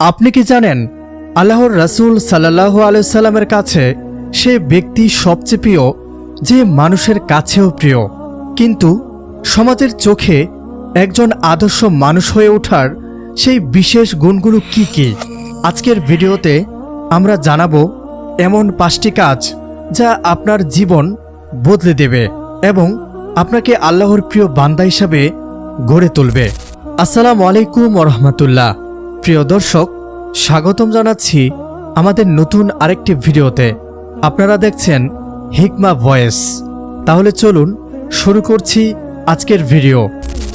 আপনি কি জানেন আল্লাহর রাসূল সাল্লাল্লাহু আলাইহি ওয়াসাল্লামের কাছে সে ব্যক্তি সবচেয়ে প্রিয় যে মানুষের কাছেও প্রিয়, কিন্তু সমাজের চোখে একজন আদর্শ মানুষ হয়ে ওঠার সেই বিশেষ গুণগুলো কি কি? আজকের ভিডিওতে আমরা জানাবো এমন 5টি কাজ যা আপনার জীবন বদলে দেবে এবং আপনাকে আল্লাহর প্রিয় বান্দা হিসাবে গড়ে তুলবে। আসসালামু আলাইকুম ওয়া রাহমাতুল্লাহ। প্রিয় দর্শক, স্বাগতম জানাচ্ছি আমাদের নতুন আরেকটি ভিডিওতে। আপনারা দেখছেন হিকমা ভয়েস। তাহলে চলুন শুরু করছি আজকের ভিডিও।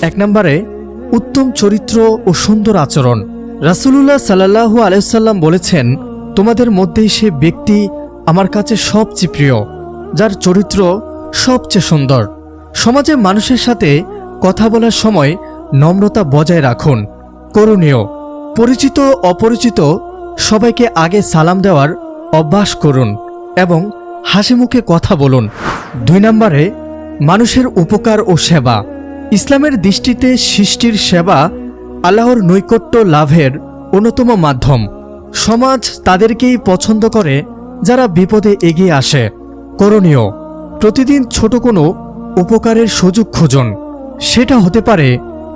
1 নম্বরে, উত্তম চরিত্র ও সুন্দর আচরণ। রাসূলুল্লাহ সাল্লাল্লাহু আলাইহি ওয়াসাল্লাম বলেছেন, তোমাদের মধ্যেই সে ব্যক্তি আমার কাছে সবচেয়ে প্রিয় যার চরিত্র সবচেয়ে সুন্দর। সমাজে মানুষের সাথে কথা বলার সময় নম্রতা বজায় রাখুন। করণীয়, পরিচিত অপরিচিত সবাইকে আগে সালাম দেওয়ার অভ্যাস করুন এবং হাসি মুখে কথা বলুন। 2 নম্বরে, মানুষের উপকার ও সেবা। ইসলামের দৃষ্টিতে সৃষ্টির সেবা আল্লাহর নৈকট্য লাভের অন্যতম মাধ্যম। সমাজ তাদেরকেই পছন্দ করে যারা বিপদে এগিয়ে আসে। করণীয়, প্রতিদিন ছোট কোনো উপকারের সুযোগ খুঁজুন। সেটা হতে পারে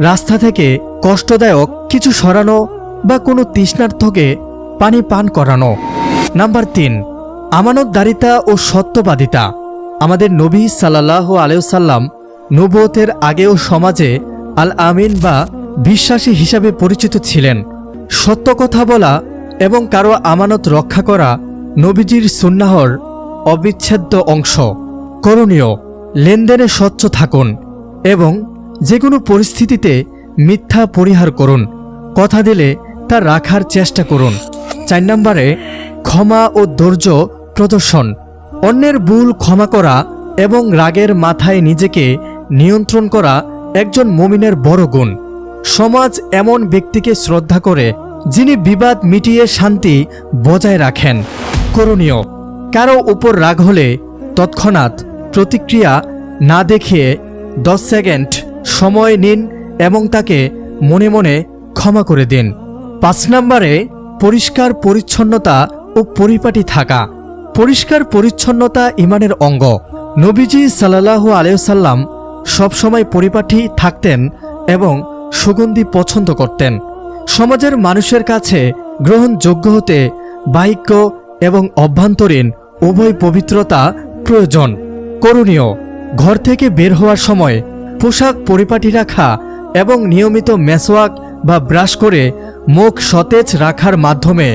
রাস্তা থেকে কষ্টদায়ক কিছু সরানো বা কোনো তৃষ্ণার্তকে পানি পান করানো। নাম্বার 3, আমানতদারিতা ও সত্যবাদিতা। আমাদের নবী সাল্লাল্লাহু আলাইহি ওয়াসাল্লাম নবুয়তের আগেও সমাজে আল আমিন বা বিশ্বাসী হিসাবে পরিচিত ছিলেন। সত্য কথা বলা এবং কারো আমানত রক্ষা করা নবীজির সুন্নাহর অবিচ্ছেদ্য অংশ। করণীয়, লেনদেনে স্বচ্ছ থাকুন এবং যে কোনো পরিস্থিতিতে মিথ্যা পরিহার করুন। কথা দিলে তা রাখার চেষ্টা করুন। 4 নম্বরে, ক্ষমা ও ধৈর্য প্রদর্শন। অন্যের ভুল ক্ষমা করা এবং রাগের মাথায় নিজেকে নিয়ন্ত্রণ করা একজন মুমিনের বড় গুণ। সমাজ এমন ব্যক্তিকে শ্রদ্ধা করে যিনি বিবাদ মিটিয়ে শান্তি বজায় রাখেন। করণীয়, কারো উপর রাগ হলে তৎক্ষণাৎ প্রতিক্রিয়া না দেখিয়ে 10 সেকেন্ড সময় নিন এবং তাকে মনে মনে ক্ষমা করে দিন। 5 নম্বরে, পরিষ্কার পরিচ্ছন্নতা ও পরিপাটি থাকা। পরিষ্কার পরিচ্ছন্নতা ঈমানের অঙ্গ। নবীজি সাল্লাল্লাহু আলাইহি ওয়াসাল্লাম সবসময় পরিপাটি থাকতেন এবং সুগন্ধি পছন্দ করতেন। সমাজের মানুষের কাছে গ্রহণযোগ্য হতে বাহ্য এবং অভ্যন্তরীণ উভয় পবিত্রতা প্রয়োজন। করণীয়, ঘর থেকে বের হওয়ার সময় পোশাক পরিপাটি রাখা এবং নিয়মিত মেসওয়াক বা ব্রাশ করে মুখ সতেজ রাখার মাধ্যমে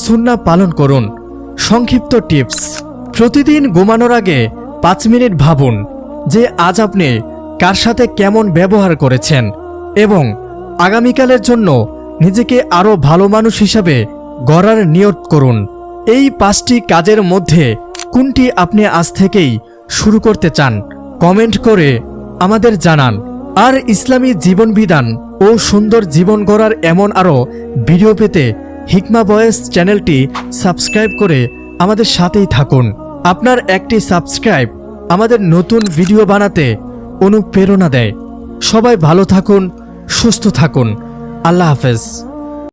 সুন্নাহ পালন করুন। সংক্ষিপ্ত টিপস: প্রতিদিন ঘুমানোর আগে 5 মিনিট ভাবুন যে আজ আপনি কার সাথে কেমন ব্যবহার করেছেন এবং আগামীকালের জন্য নিজেকে আরও ভালো মানুষ হিসাবে গড়ার নিয়ত করুন। এই 5টি কাজের মধ্যে কোনটি আপনি আজ থেকেই শুরু করতে চান কমেন্ট করে আমাদের জানান। আর ইসলামী জীবনবিধান ও সুন্দর জীবন গড়ার এমন আরও ভিডিও পেতে হিকমা ভয়েস চ্যানেলটি সাবস্ক্রাইব করে আমাদের সাথেই থাকুন। আপনার একটি সাবস্ক্রাইব আমাদের নতুন ভিডিও বানাতে অনুপ্রেরণা দেয়। সবাই ভালো থাকুন, সুস্থ থাকুন। আল্লাহ হাফেজ।